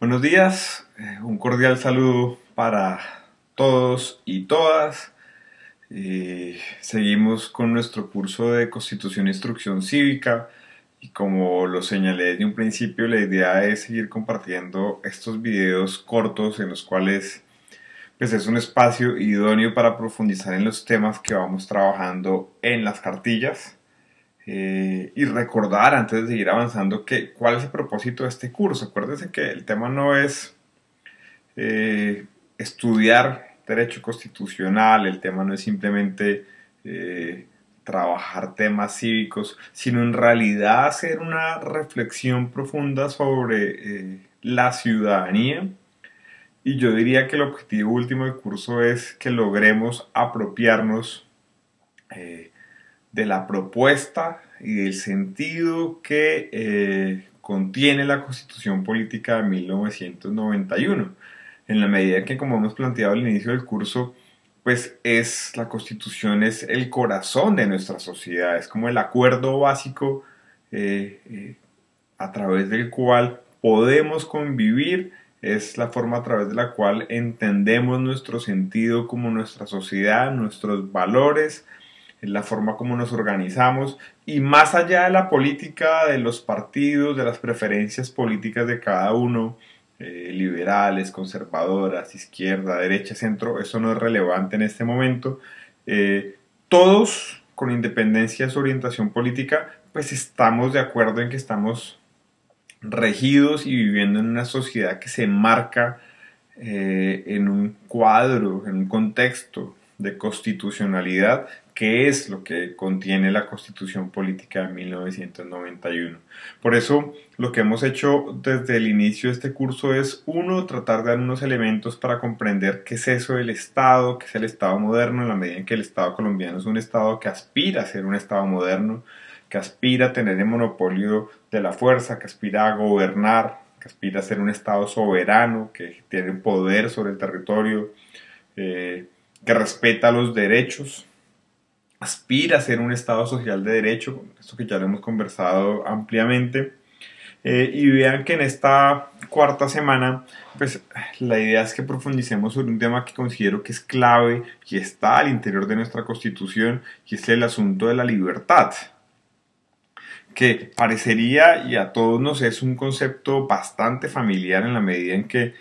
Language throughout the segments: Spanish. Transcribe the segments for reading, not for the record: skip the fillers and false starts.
Buenos días, un cordial saludo para todos y todas. Seguimos con nuestro curso de Constitución e Instrucción Cívica y como lo señalé desde un principio, la idea es seguir compartiendo estos videos cortos en los cuales pues, es un espacio idóneo para profundizar en los temas que vamos trabajando en las cartillas. Y recordar antes de seguir avanzando que cuál es el propósito de este curso. Acuérdense que el tema no es estudiar derecho constitucional, el tema no es simplemente trabajar temas cívicos, sino en realidad hacer una reflexión profunda sobre la ciudadanía. Y yo diría que el objetivo último del curso es que logremos apropiarnos de la propuesta y del sentido que contiene la Constitución Política de 1991. En la medida que, como hemos planteado al inicio del curso, pues la Constitución es el corazón de nuestra sociedad, es como el acuerdo básico a través del cual podemos convivir, es la forma a través de la cual entendemos nuestro sentido como nuestra sociedad, nuestros valores, es la forma como nos organizamos y más allá de la política, de los partidos, de las preferencias políticas de cada uno, liberales, conservadoras, izquierda, derecha, centro, eso no es relevante en este momento. Todos, con independencia de su orientación política, pues estamos de acuerdo en que estamos regidos y viviendo en una sociedad que se marca en un cuadro, en un contexto de constitucionalidad, que es lo que contiene la Constitución Política de 1991. Por eso, lo que hemos hecho desde el inicio de este curso es, uno, tratar de dar unos elementos para comprender qué es eso del Estado, qué es el Estado moderno, en la medida en que el Estado colombiano es un Estado que aspira a ser un Estado moderno, que aspira a tener el monopolio de la fuerza, que aspira a gobernar, que aspira a ser un Estado soberano, que tiene poder sobre el territorio, que respeta los derechos, aspira a ser un Estado social de derecho, esto que ya lo hemos conversado ampliamente. Y vean que en esta cuarta semana, pues la idea es que profundicemos sobre un tema que considero que es clave y está al interior de nuestra Constitución, y es el asunto de la libertad, que parecería y a todos nos es un concepto bastante familiar en la medida en que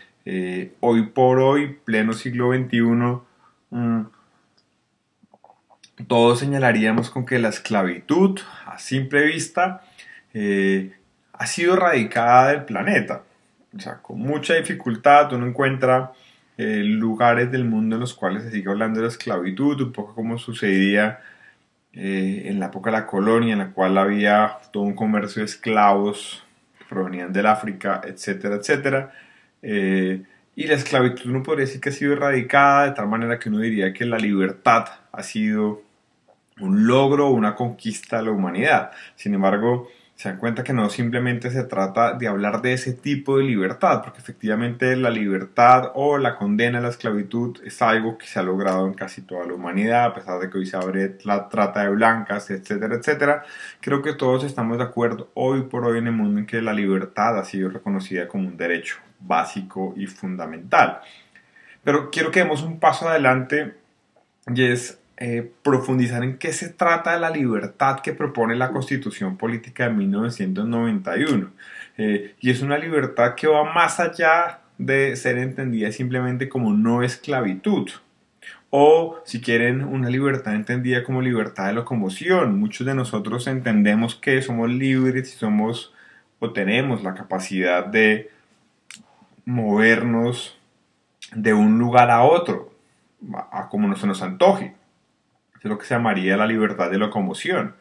hoy por hoy, pleno siglo XXI, todos señalaríamos con que la esclavitud, a simple vista, ha sido erradicada del planeta. O sea, con mucha dificultad uno encuentra lugares del mundo en los cuales se sigue hablando de la esclavitud, un poco como sucedía en la época de la colonia, en la cual había todo un comercio de esclavos que provenían del África, etcétera, etcétera. Y la esclavitud uno podría decir que ha sido erradicada, de tal manera que uno diría que la libertad ha sido un logro o una conquista de la humanidad. Sin embargo, se dan cuenta que no simplemente se trata de hablar de ese tipo de libertad, porque efectivamente la libertad o la condena a la esclavitud es algo que se ha logrado en casi toda la humanidad, a pesar de que hoy se abre la trata de blancas, etcétera, etcétera. Creo que todos estamos de acuerdo hoy por hoy en el mundo en que la libertad ha sido reconocida como un derecho básico y fundamental. Pero quiero que demos un paso adelante y es profundizar en qué se trata de la libertad que propone la Constitución Política de 1991. Y es una libertad que va más allá de ser entendida simplemente como no esclavitud. O, si quieren, una libertad entendida como libertad de locomoción. Muchos de nosotros entendemos que somos libres y somos o tenemos la capacidad de movernos de un lugar a otro, a como se nos antoje. Es lo que se llamaría la libertad de locomoción.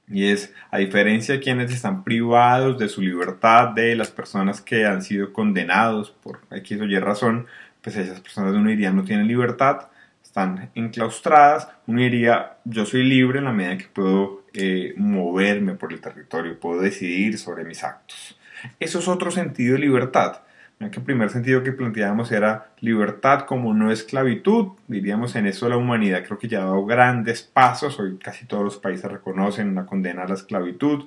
Y es, a diferencia de quienes están privados de su libertad, de las personas que han sido condenados por X o Y razón, pues esas personas uno diría no tienen libertad, están enclaustradas. Uno diría yo soy libre en la medida en que puedo moverme por el territorio, puedo decidir sobre mis actos. Eso es otro sentido de libertad. Que el primer sentido que planteábamos era libertad como no esclavitud, diríamos en eso la humanidad creo que ya ha dado grandes pasos, hoy casi todos los países reconocen una condena a la esclavitud,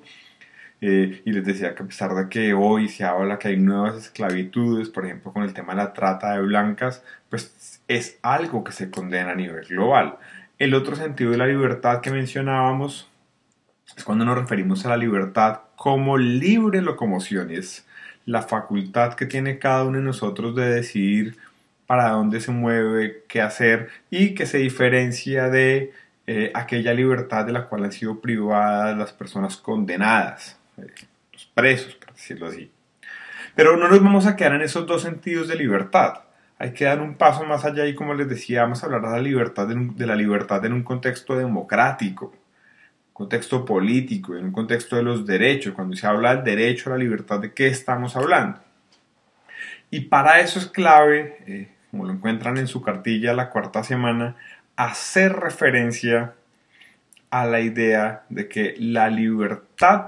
y les decía que a pesar de que hoy se habla que hay nuevas esclavitudes, por ejemplo con el tema de la trata de blancas, pues es algo que se condena a nivel global. El otro sentido de la libertad que mencionábamos es cuando nos referimos a la libertad como libre locomoción, y es la facultad que tiene cada uno de nosotros de decidir para dónde se mueve, qué hacer, y que se diferencia de aquella libertad de la cual han sido privadas las personas condenadas, los presos, por decirlo así. Pero no nos vamos a quedar en esos dos sentidos de libertad. Hay que dar un paso más allá y, como les decía, vamos a hablar de la libertad, de la libertad en un contexto democrático, contexto político, en un contexto de los derechos. Cuando se habla del derecho a la libertad, ¿de qué estamos hablando? Y para eso es clave, como lo encuentran en su cartilla la cuarta semana, hacer referencia a la idea de que la libertad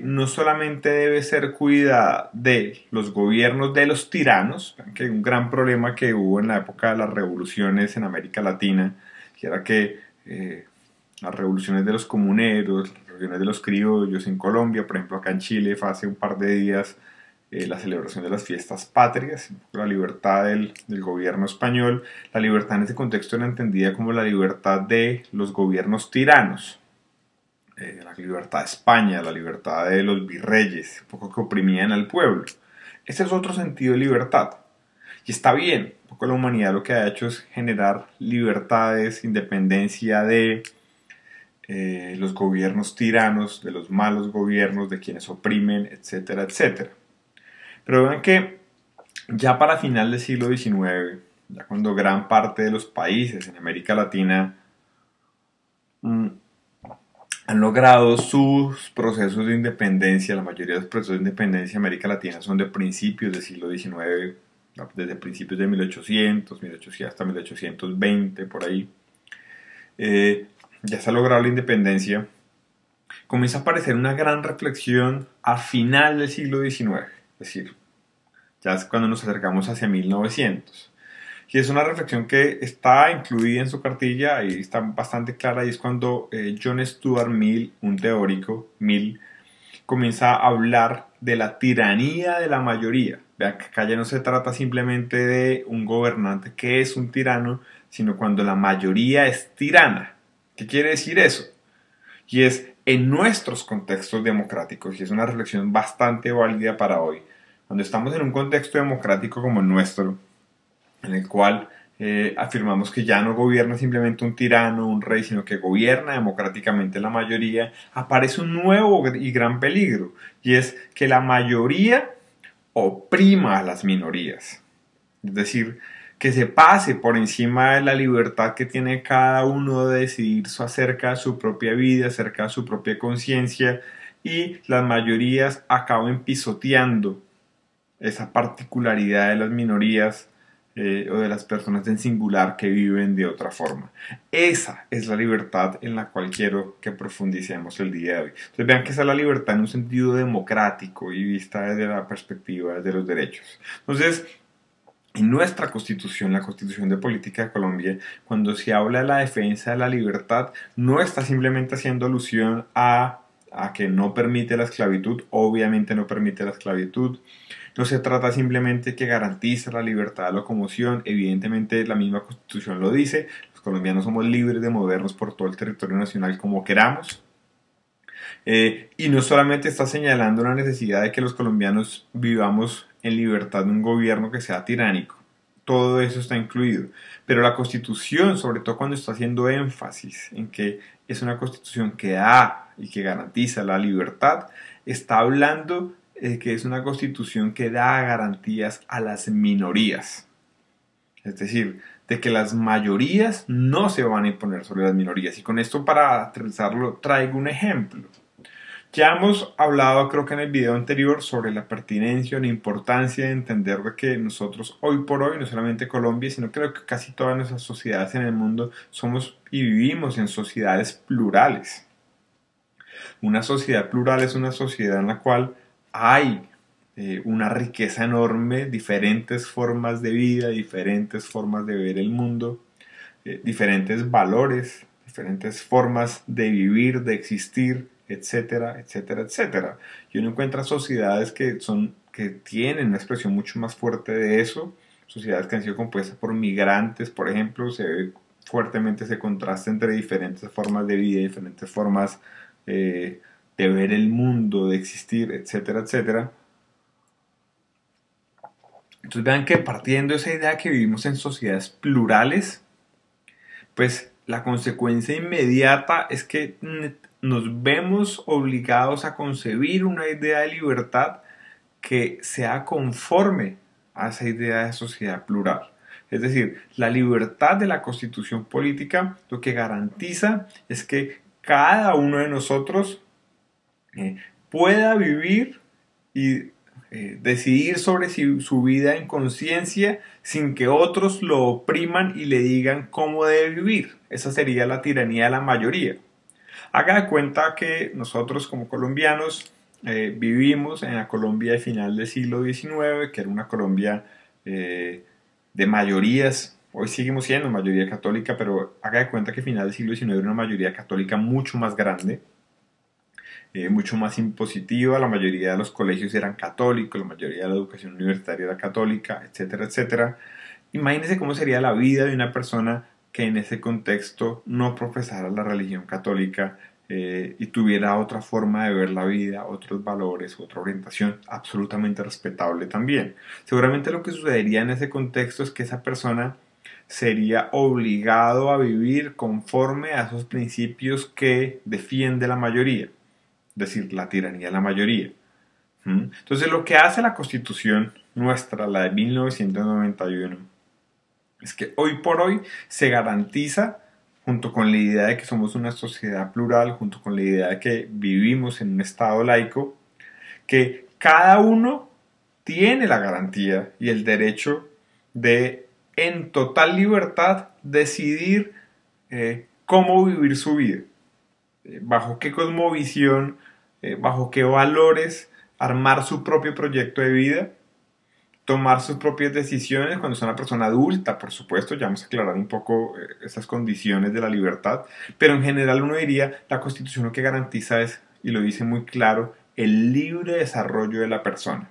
no solamente debe ser cuidada de los gobiernos de los tiranos, que es un gran problema que hubo en la época de las revoluciones en América Latina, que era que las revoluciones de los comuneros, las revoluciones de los criollos en Colombia, por ejemplo acá en Chile fue hace un par de días la celebración de las fiestas patrias, la libertad del gobierno español. La libertad en ese contexto era entendida como la libertad de los gobiernos tiranos, la libertad de España, la libertad de los virreyes, un poco que oprimían al pueblo. Ese es otro sentido de libertad. Y está bien, un poco la humanidad lo que ha hecho es generar libertades, independencia de los gobiernos tiranos, de los malos gobiernos, de quienes oprimen, etcétera, etcétera. Pero vean que ya para final del siglo XIX, ya cuando gran parte de los países en América Latina han logrado sus procesos de independencia, la mayoría de los procesos de independencia en América Latina son de principios del siglo XIX, desde principios de 1800, 1800 hasta 1820, por ahí. Ya se ha logrado la independencia. Comienza a aparecer una gran reflexión a final del siglo XIX, es decir, ya es cuando nos acercamos hacia 1900. Y es una reflexión que está incluida en su cartilla y está bastante clara, y es cuando John Stuart Mill, un teórico, Mill, comienza a hablar de la tiranía de la mayoría. Vean que acá ya no se trata simplemente de un gobernante que es un tirano, sino cuando la mayoría es tirana. ¿Qué quiere decir eso? Y es en nuestros contextos democráticos, y es una reflexión bastante válida para hoy. Cuando estamos en un contexto democrático como el nuestro, en el cual afirmamos que ya no gobierna simplemente un tirano, un rey, sino que gobierna democráticamente la mayoría, aparece un nuevo y gran peligro, y es que la mayoría oprima a las minorías. Es decir, que se pase por encima de la libertad que tiene cada uno de decidir acerca de su propia vida, acerca de su propia conciencia, y las mayorías acaben pisoteando esa particularidad de las minorías o de las personas en singular que viven de otra forma. Esa es la libertad en la cual quiero que profundicemos el día de hoy. Entonces vean que esa es la libertad en un sentido democrático y vista desde la perspectiva de los derechos. Entonces, en nuestra Constitución, la Constitución de Política de Colombia, cuando se habla de la defensa de la libertad, no está simplemente haciendo alusión a que no permite la esclavitud. Obviamente no permite la esclavitud. No se trata simplemente que garantiza la libertad de locomoción. Evidentemente la misma Constitución lo dice. Los colombianos somos libres de movernos por todo el territorio nacional como queramos. Y no solamente está señalando la necesidad de que los colombianos vivamos en libertad de un gobierno que sea tiránico. Todo eso está incluido. Pero la Constitución, sobre todo cuando está haciendo énfasis en que es una Constitución que da y que garantiza la libertad, está hablando que es una Constitución que da garantías a las minorías. Es decir, de que las mayorías no se van a imponer sobre las minorías. Y con esto, para aterrizarlo, traigo un ejemplo. Ya hemos hablado, creo que en el video anterior, sobre la pertinencia o la importancia de entender de que nosotros hoy por hoy, no solamente Colombia, sino creo que casi todas nuestras sociedades en el mundo somos y vivimos en sociedades plurales. Una sociedad plural es una sociedad en la cual hay una riqueza enorme, diferentes formas de vida, diferentes formas de ver el mundo, diferentes valores, diferentes formas de vivir, de existir, etcétera, etcétera, etcétera. Y uno encuentra sociedades que tienen una expresión mucho más fuerte de eso, sociedades que han sido compuestas por migrantes, por ejemplo, se ve fuertemente ese contraste entre diferentes formas de vida, diferentes formas de ver el mundo, de existir, etcétera, etcétera. Entonces vean que partiendo de esa idea que vivimos en sociedades plurales, pues la consecuencia inmediata es que nos vemos obligados a concebir una idea de libertad que sea conforme a esa idea de sociedad plural. Es decir, la libertad de la constitución política lo que garantiza es que cada uno de nosotros pueda vivir y decidir sobre su vida en conciencia sin que otros lo opriman y le digan cómo debe vivir. Esa sería la tiranía de la mayoría. Haga de cuenta que nosotros como colombianos vivimos en la Colombia de final del siglo XIX, que era una Colombia de mayorías. Hoy seguimos siendo mayoría católica, pero haga de cuenta que final del siglo XIX era una mayoría católica mucho más grande, mucho más impositiva. La mayoría de los colegios eran católicos, la mayoría de la educación universitaria era católica, etcétera, etcétera. Imagínense cómo sería la vida de una persona que en ese contexto no profesara la religión católica y tuviera otra forma de ver la vida, otros valores, otra orientación absolutamente respetable también. Seguramente lo que sucedería en ese contexto es que esa persona sería obligado a vivir conforme a esos principios que defiende la mayoría, es decir, la tiranía de la mayoría. Entonces lo que hace la Constitución nuestra, la de 1991, es que hoy por hoy se garantiza, junto con la idea de que somos una sociedad plural, junto con la idea de que vivimos en un estado laico, que cada uno tiene la garantía y el derecho de, en total libertad, decidir cómo vivir su vida, bajo qué cosmovisión, bajo qué valores, armar su propio proyecto de vida, tomar sus propias decisiones cuando es una persona adulta, por supuesto, ya vamos a aclarar un poco esas condiciones de la libertad, pero en general uno diría, la Constitución lo que garantiza es, y lo dice muy claro, el libre desarrollo de la persona.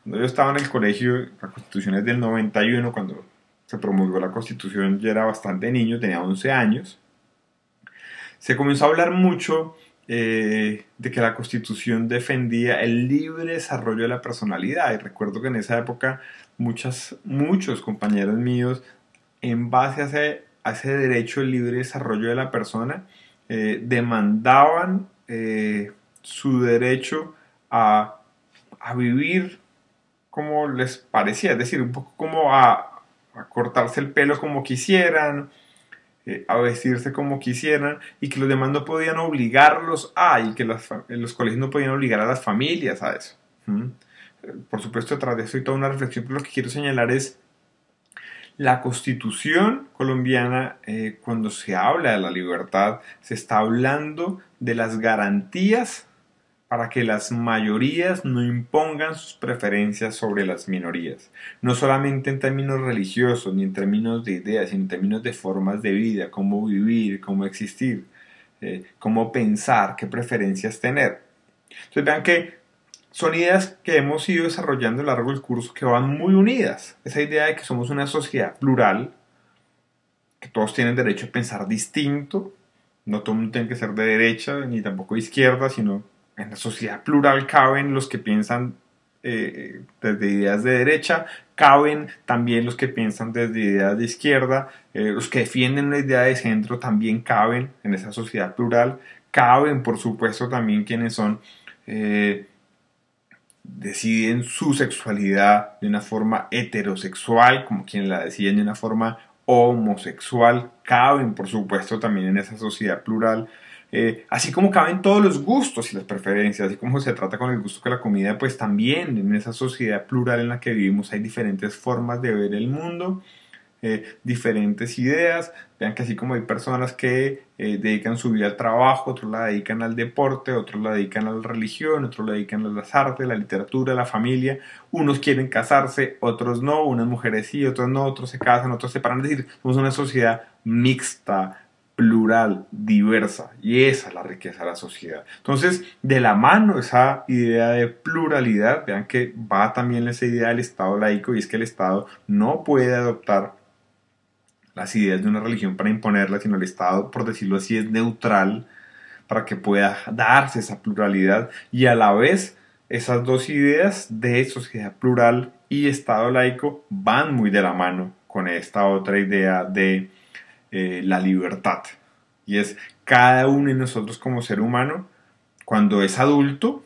Cuando yo estaba en el colegio, la Constitución es del 91, cuando se promulgó la Constitución yo era bastante niño, tenía 11 años, se comenzó a hablar mucho de que la Constitución defendía el libre desarrollo de la personalidad, y recuerdo que en esa época muchos compañeros míos, en base a ese derecho al libre desarrollo de la persona, demandaban su derecho a vivir como les parecía, es decir, un poco como a cortarse el pelo como quisieran, a vestirse como quisieran, y que los demás no podían obligarlos y que los colegios no podían obligar a las familias a eso. Por supuesto, detrás de eso hay toda una reflexión, pero lo que quiero señalar es la Constitución colombiana. Cuando se habla de la libertad, se está hablando de las garantías para que las mayorías no impongan sus preferencias sobre las minorías, no solamente en términos religiosos, ni en términos de ideas, sino en términos de formas de vida, cómo vivir, cómo existir, cómo pensar, qué preferencias tener. Entonces vean que son ideas que hemos ido desarrollando a lo largo del curso que van muy unidas. Esa idea de que somos una sociedad plural, que todos tienen derecho a pensar distinto, no todo el mundo tiene que ser de derecha ni tampoco de izquierda, sino en la sociedad plural caben los que piensan desde ideas de derecha, caben también los que piensan desde ideas de izquierda, los que defienden una idea de centro también caben en esa sociedad plural, caben por supuesto también quienes son deciden su sexualidad de una forma heterosexual, como quienes la deciden de una forma homosexual, caben por supuesto también en esa sociedad plural. Así como caben todos los gustos y las preferencias, así como se trata con el gusto que la comida, pues también en esa sociedad plural en la que vivimos hay diferentes formas de ver el mundo, diferentes ideas. Vean que así como hay personas que dedican su vida al trabajo, otros la dedican al deporte, otros la dedican a la religión, otros la dedican a las artes, la literatura, la familia. Unos quieren casarse, otros no, unas mujeres sí, otros no, otros se casan, otros se separan. Es decir, somos una sociedad mixta, plural, diversa, y esa es la riqueza de la sociedad. Entonces, de la mano esa idea de pluralidad, vean que va también esa idea del Estado laico, y es que el Estado no puede adoptar las ideas de una religión para imponerlas, sino el Estado, por decirlo así, es neutral para que pueda darse esa pluralidad, y a la vez esas dos ideas de sociedad plural y Estado laico van muy de la mano con esta otra idea de la libertad, y es cada uno de nosotros como ser humano cuando es adulto,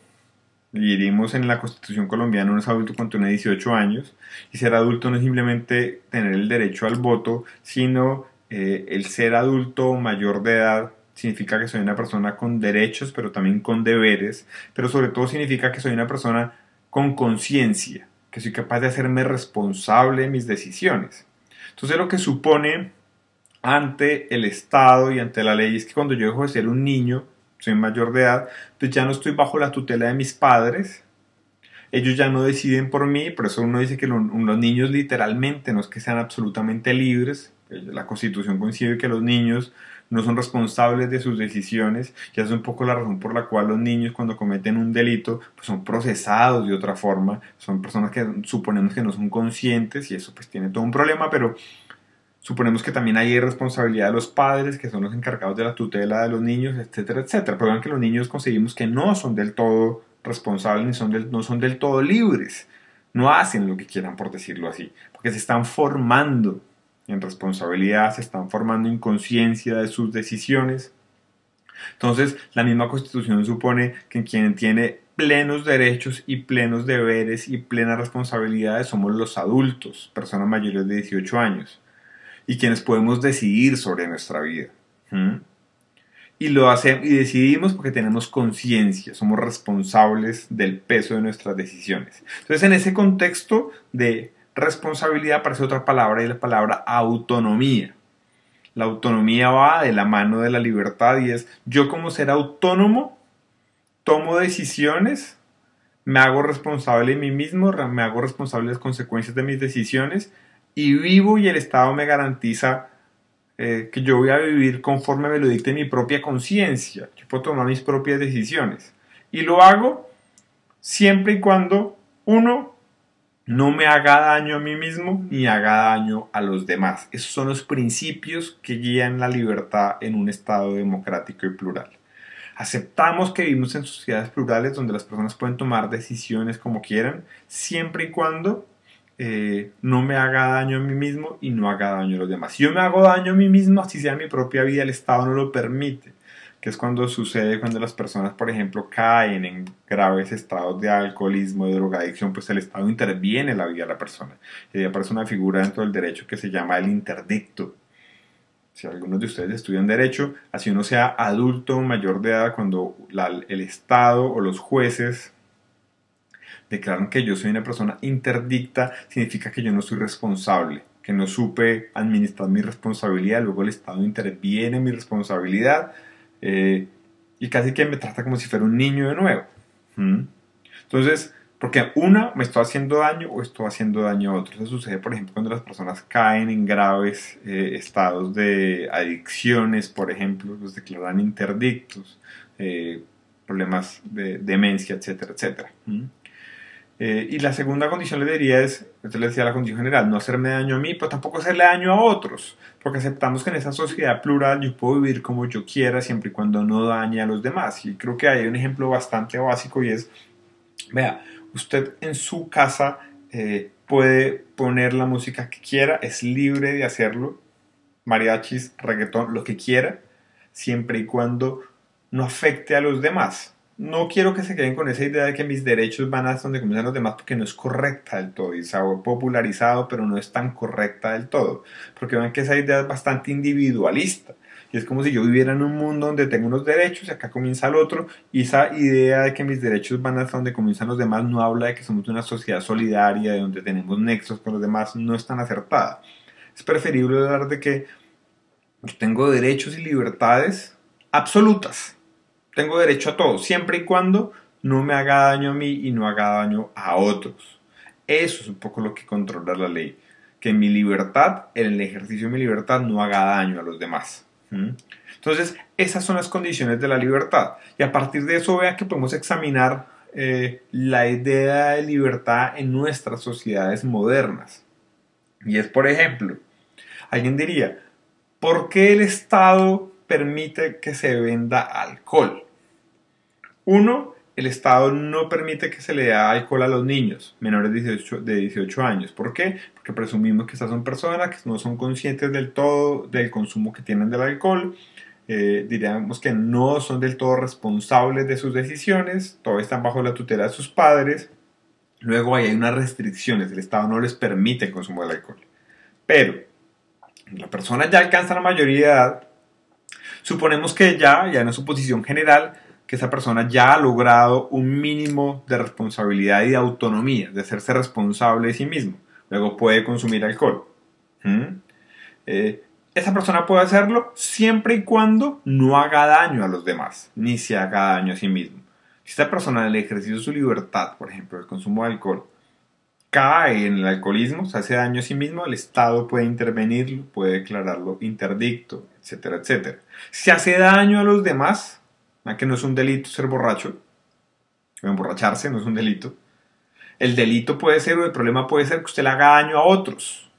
y diríamos en la Constitución colombiana uno es adulto cuando tiene 18 años, y ser adulto no es simplemente tener el derecho al voto, sino el ser adulto mayor de edad significa que soy una persona con derechos, pero también con deberes, pero sobre todo significa que soy una persona con conciencia, que soy capaz de hacerme responsable de mis decisiones. Entonces lo que supone ante el Estado y ante la ley es que cuando yo dejo de ser un niño, soy mayor de edad, pues ya no estoy bajo la tutela de mis padres, ellos ya no deciden por mí, por eso uno dice que los niños literalmente no es que sean absolutamente libres, la Constitución concibe que los niños no son responsables de sus decisiones, y esa es un poco la razón por la cual los niños cuando cometen un delito pues son procesados de otra forma, son personas que suponemos que no son conscientes, y eso pues tiene todo un problema, pero suponemos que también hay responsabilidad de los padres, que son los encargados de la tutela de los niños, etcétera, etcétera. Pero vean que los niños conseguimos que no son del todo responsables ni no son del todo libres. No hacen lo que quieran, por decirlo así, porque se están formando en responsabilidad, se están formando en conciencia de sus decisiones. Entonces, la misma Constitución supone que quien tiene plenos derechos y plenos deberes y plenas responsabilidades somos los adultos, personas mayores de 18 años, y quienes podemos decidir sobre nuestra vida. Y lo hacemos y decidimos porque tenemos conciencia, somos responsables del peso de nuestras decisiones. Entonces, en ese contexto de responsabilidad aparece otra palabra, y la palabra autonomía. La autonomía va de la mano de la libertad, y es yo como ser autónomo tomo decisiones, me hago responsable de mí mismo, me hago responsable de las consecuencias de mis decisiones, y vivo, y el Estado me garantiza que yo voy a vivir conforme me lo dicte mi propia conciencia. Yo puedo tomar mis propias decisiones. Y lo hago siempre y cuando, uno, no me haga daño a mí mismo ni haga daño a los demás. Esos son los principios que guían la libertad en un Estado democrático y plural. Aceptamos que vivimos en sociedades plurales donde las personas pueden tomar decisiones como quieran, siempre y cuando no me haga daño a mí mismo y no haga daño a los demás. Si yo me hago daño a mí mismo, así sea en mi propia vida, el Estado no lo permite, que es cuando sucede cuando las personas, por ejemplo, caen en graves estados de alcoholismo, de drogadicción, pues el Estado interviene en la vida de la persona. Y ahí aparece una figura dentro del derecho que se llama el interdicto. Si algunos de ustedes estudian derecho, así uno sea adulto o mayor de edad, cuando el Estado o los jueces declaran que yo soy una persona interdicta, significa que yo no soy responsable, que no supe administrar mi responsabilidad, luego el Estado interviene en mi responsabilidad y casi que me trata como si fuera un niño de nuevo. Entonces, porque una, me estoy haciendo daño o estoy haciendo daño a otros. Eso sucede, por ejemplo, cuando las personas caen en graves estados de adicciones, por ejemplo, los declaran interdictos, problemas de demencia, etcétera, etcétera. Y la segunda condición le diría es, usted le decía la condición general, no hacerme daño a mí, pero tampoco hacerle daño a otros, porque aceptamos que en esa sociedad plural yo puedo vivir como yo quiera siempre y cuando no dañe a los demás. Y creo que hay un ejemplo bastante básico, y es, vea, usted en su casa puede poner la música que quiera, es libre de hacerlo, mariachis, reggaetón, lo que quiera, siempre y cuando no afecte a los demás. No quiero que se queden con esa idea de que mis derechos van hasta donde comienzan los demás, porque no es correcta del todo, y se ha popularizado, pero no es tan correcta del todo, porque ven que esa idea es bastante individualista, y es como si yo viviera en un mundo donde tengo unos derechos y acá comienza el otro, y esa idea de que mis derechos van hasta donde comienzan los demás no habla de que somos una sociedad solidaria, de donde tenemos nexos con los demás, no es tan acertada. Es preferible hablar de que yo tengo derechos y libertades absolutas. Tengo derecho a todo, siempre y cuando no me haga daño a mí y no haga daño a otros. Eso es un poco lo que controla la ley. Que mi libertad, en el ejercicio de mi libertad, no haga daño a los demás. ¿Mm? Entonces, esas son las condiciones de la libertad. Y a partir de eso, vean que podemos examinar la idea de libertad en nuestras sociedades modernas. Y es, por ejemplo, alguien diría, ¿por qué el Estado permite que se venda alcohol? Uno, el Estado no permite que se le dé alcohol a los niños menores de 18 años. ¿Por qué? Porque presumimos que estas son personas que no son conscientes del todo del consumo que tienen del alcohol. Diríamos que no son del todo responsables de sus decisiones, todavía están bajo la tutela de sus padres. Luego ahí hay unas restricciones, el Estado no les permite el consumo del alcohol. Pero la persona ya alcanza la mayoría de edad, suponemos que ya en una suposición general, que esa persona ya ha logrado un mínimo de responsabilidad y de autonomía, de hacerse responsable de sí mismo. Luego puede consumir alcohol. ¿Mm? Esa persona puede hacerlo siempre y cuando no haga daño a los demás, ni se haga daño a sí mismo. Si esta persona en el ejercicio de su libertad, por ejemplo, el consumo de alcohol, cae en el alcoholismo, se hace daño a sí mismo, el Estado puede intervenirlo, puede declararlo interdicto, etcétera, etcétera. Si hace daño a los demás, que no es un delito ser borracho, o emborracharse no es un delito, el delito puede ser, o el problema puede ser que usted le haga daño a otros,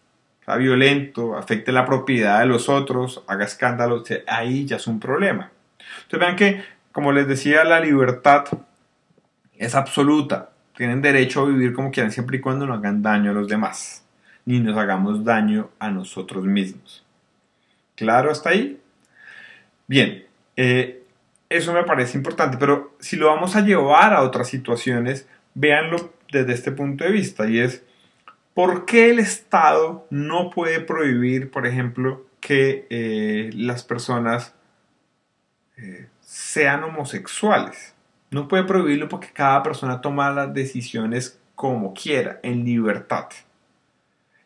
sea violento, afecte la propiedad de los otros, haga escándalos, ahí ya es un problema. Entonces vean que, como les decía, la libertad es absoluta. Tienen derecho a vivir como quieran siempre y cuando no hagan daño a los demás, ni nos hagamos daño a nosotros mismos. ¿Claro hasta ahí? Bien, eso me parece importante, pero si lo vamos a llevar a otras situaciones, véanlo desde este punto de vista, y es, ¿por qué el Estado no puede prohibir, por ejemplo, que las personas sean homosexuales? No puede prohibirlo porque cada persona toma las decisiones como quiera, en libertad.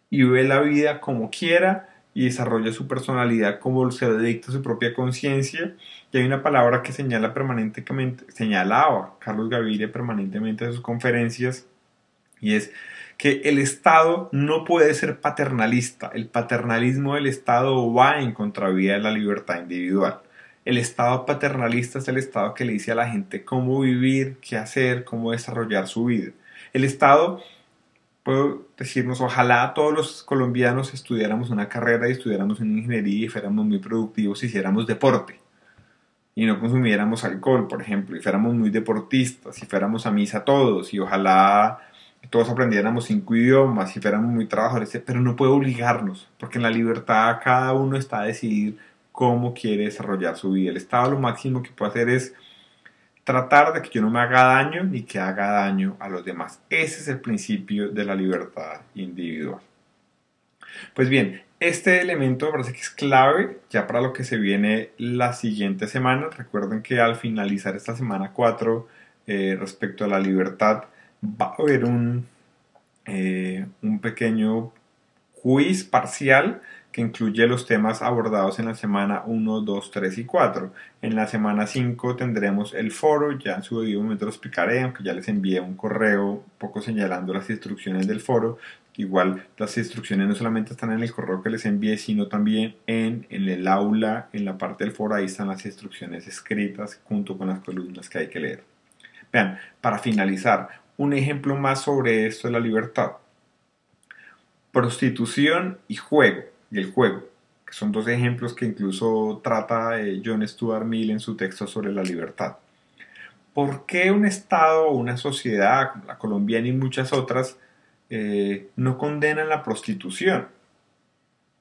Y ve la vida como quiera y desarrolla su personalidad como se le dicta su propia conciencia. Y hay una palabra que señalaba Carlos Gaviria permanentemente en sus conferencias, y es que el Estado no puede ser paternalista. El paternalismo del Estado va en contravía de la libertad individual. El Estado paternalista es el Estado que le dice a la gente cómo vivir, qué hacer, cómo desarrollar su vida. El Estado, puedo decirnos, ojalá todos los colombianos estudiáramos una carrera y estudiáramos una ingeniería y fuéramos muy productivos y hiciéramos deporte y no consumiéramos alcohol, por ejemplo, y fuéramos muy deportistas y fuéramos a misa todos y ojalá todos aprendiéramos 5 idiomas y fuéramos muy trabajadores, pero no puede obligarnos, porque en la libertad cada uno está a decidir cómo quiere desarrollar su vida. El Estado lo máximo que puede hacer es tratar de que yo no me haga daño ni que haga daño a los demás. Ese es el principio de la libertad individual. Pues bien, este elemento me parece que es clave ya para lo que se viene la siguiente semana. Recuerden que al finalizar esta semana 4, respecto a la libertad, va a haber un pequeño quiz parcial que incluye los temas abordados en la semana 1, 2, 3 y 4. En la semana 5 tendremos el foro, ya en su debido momento lo explicaré, aunque ya les envié un correo un poco señalando las instrucciones del foro. Igual las instrucciones no solamente están en el correo que les envié, sino también en el aula, en la parte del foro, ahí están las instrucciones escritas junto con las columnas que hay que leer. Vean, para finalizar, un ejemplo más sobre esto de la libertad. Prostitución y juego, y el juego, que son dos ejemplos que incluso trata John Stuart Mill en su texto sobre la libertad. ¿Por qué un Estado o una sociedad como la colombiana y muchas otras no condenan la prostitución?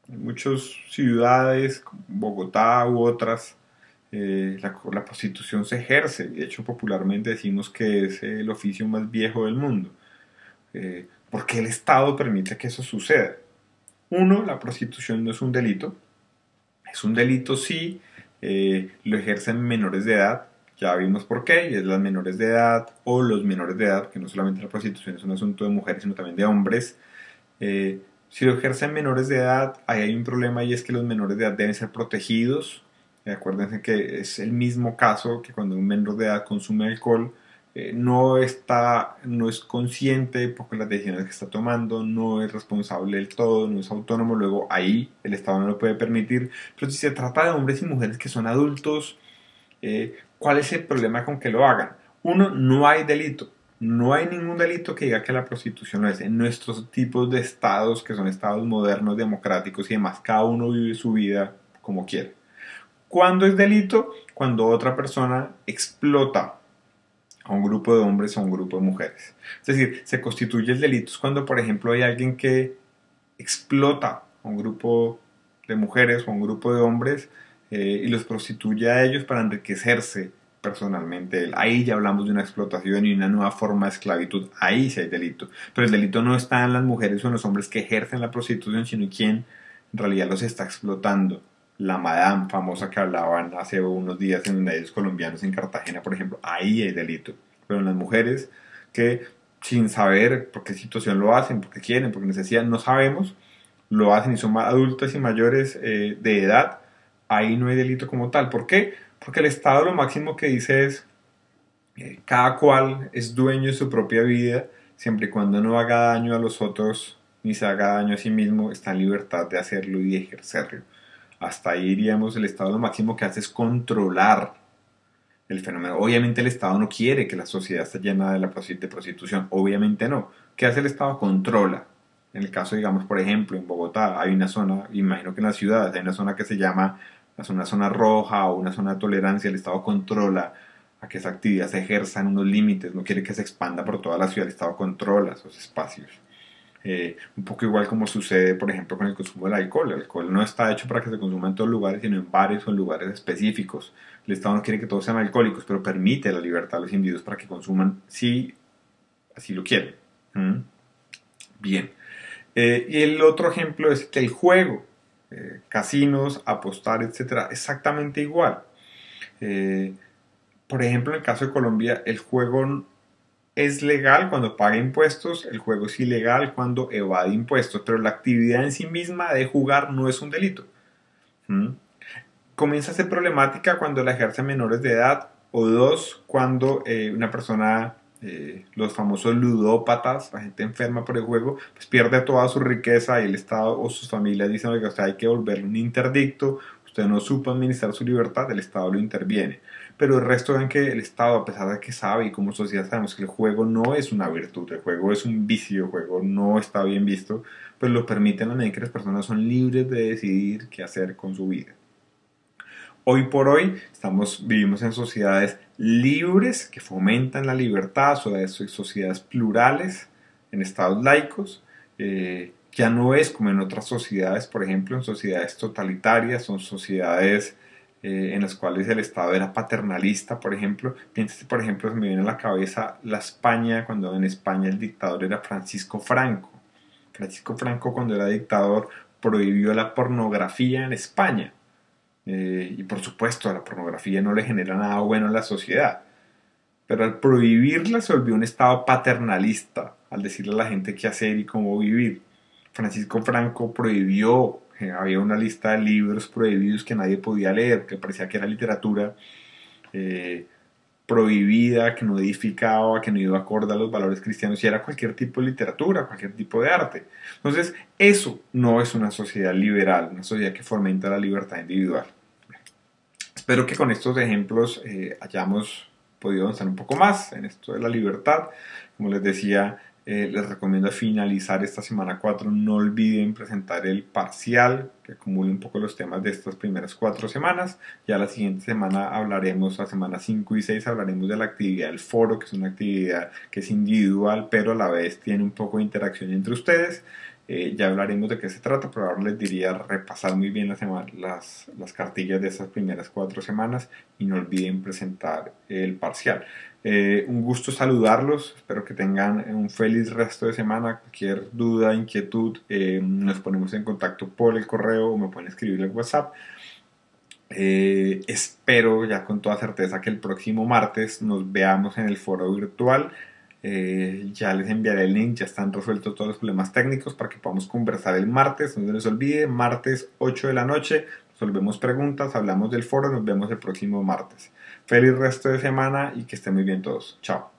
En muchas ciudades, como Bogotá u otras, la prostitución se ejerce. De hecho, popularmente decimos que es el oficio más viejo del mundo. ¿Por qué el Estado permite que eso suceda? Uno, la prostitución no es un delito. Es un delito si lo ejercen menores de edad. Ya vimos por qué, y es las menores de edad o los menores de edad, que no solamente la prostitución es un asunto de mujeres, sino también de hombres. Si lo ejercen menores de edad, ahí hay un problema, y es que los menores de edad deben ser protegidos. Acuérdense que es el mismo caso que cuando un menor de edad consume alcohol, no es consciente porque las decisiones que está tomando, no es responsable del todo, no es autónomo, luego ahí el Estado no lo puede permitir. Pero si se trata de hombres y mujeres que son adultos, ¿cuál es el problema con que lo hagan? Uno, no hay delito. No hay ningún delito que diga que la prostitución no es. En nuestros tipos de estados, que son estados modernos, democráticos y demás, cada uno vive su vida como quiere. ¿Cuándo es delito? Cuando otra persona explota a un grupo de hombres o a un grupo de mujeres. Es decir, se constituye el delito cuando, por ejemplo, hay alguien que explota a un grupo de mujeres o a un grupo de hombres y los prostituye a ellos para enriquecerse personalmente. Ahí ya hablamos de una explotación y una nueva forma de esclavitud. Ahí sí hay delito. Pero el delito no está en las mujeres o en los hombres que ejercen la prostitución, sino en quien en realidad los está explotando. La madame famosa que hablaban hace unos días en medios colombianos en Cartagena, por ejemplo, ahí hay delito. Pero en las mujeres que sin saber por qué situación lo hacen, porque quieren, porque necesitan, no sabemos, lo hacen y son adultas y mayores de edad, ahí no hay delito como tal. ¿Por qué? Porque el Estado lo máximo que dice es cada cual es dueño de su propia vida, siempre y cuando no haga daño a los otros ni se haga daño a sí mismo, está en libertad de hacerlo y de ejercerlo. Hasta ahí iríamos, el Estado lo máximo que hace es controlar el fenómeno. Obviamente el Estado no quiere que la sociedad esté llena de prostitución, obviamente no. ¿Qué hace el Estado? Controla. En el caso, digamos, por ejemplo, en Bogotá hay una zona, imagino que en las ciudades hay una zona que se llama una zona roja o una zona de tolerancia, el Estado controla a que esa actividad se ejerza en unos límites, no quiere que se expanda por toda la ciudad, el Estado controla esos espacios. Un poco igual como sucede, por ejemplo, con el consumo del alcohol. El alcohol no está hecho para que se consuma en todos lugares, sino en bares o en lugares específicos. El Estado no quiere que todos sean alcohólicos, pero permite la libertad a los individuos para que consuman si así lo quieren. ¿Mm? Bien. Y el otro ejemplo es que el juego, casinos, apostar, etcétera, exactamente igual. Por ejemplo, en el caso de Colombia, el juego es legal cuando paga impuestos, el juego es ilegal cuando evade impuestos, pero la actividad en sí misma de jugar no es un delito. ¿Mm? Comienza a ser problemática cuando la ejercen menores de edad, o dos, cuando una persona, los famosos ludópatas, la gente enferma por el juego, pues pierde toda su riqueza y el Estado o sus familias dicen, oiga, usted hay que volverle un interdicto, usted no supo administrar su libertad, el Estado lo interviene. Pero el resto ven que el Estado, a pesar de que sabe y como sociedad sabemos que el juego no es una virtud, el juego es un vicio, el juego no está bien visto, pues lo permiten a medida que las personas son libres de decidir qué hacer con su vida. Hoy por hoy vivimos en sociedades libres que fomentan la libertad, sociedades plurales, en estados laicos. Ya no es como en otras sociedades, por ejemplo, en sociedades totalitarias, son sociedades en las cuales el Estado era paternalista, por ejemplo. Piénsese, por ejemplo, se me viene a la cabeza la España, cuando en España el dictador era Francisco Franco. Francisco Franco, cuando era dictador, prohibió la pornografía en España. Y por supuesto, la pornografía no le genera nada bueno a la sociedad. Pero al prohibirla se volvió un estado paternalista, al decirle a la gente qué hacer y cómo vivir. Francisco Franco prohibió, había una lista de libros prohibidos que nadie podía leer, que parecía que era literatura prohibida, que no edificaba, que no iba acorde a los valores cristianos, y era cualquier tipo de literatura, cualquier tipo de arte. Entonces, eso no es una sociedad liberal, una sociedad que fomenta la libertad individual. Espero que con estos ejemplos hayamos podido avanzar un poco más en esto de la libertad. Como les decía, les recomiendo finalizar esta semana 4. No olviden presentar el parcial, que acumule un poco los temas de estas primeras 4 semanas. Ya la siguiente semana hablaremos, la semana 5 y 6, hablaremos de la actividad del foro, que es una actividad que es individual, pero a la vez tiene un poco de interacción entre ustedes. Ya hablaremos de qué se trata, pero ahora les diría repasar muy bien las cartillas de esas primeras 4 semanas y no olviden presentar el parcial. Un gusto saludarlos, espero que tengan un feliz resto de semana. Cualquier duda, inquietud, nos ponemos en contacto por el correo o me pueden escribir en WhatsApp. Espero ya con toda certeza que el próximo martes nos veamos en el foro virtual. Ya les enviaré el link, ya están resueltos todos los problemas técnicos para que podamos conversar el martes. No se les olvide, martes 8 de la noche, resolvemos preguntas, hablamos del foro, nos vemos el próximo martes. Feliz resto de semana y que estén muy bien todos. Chao.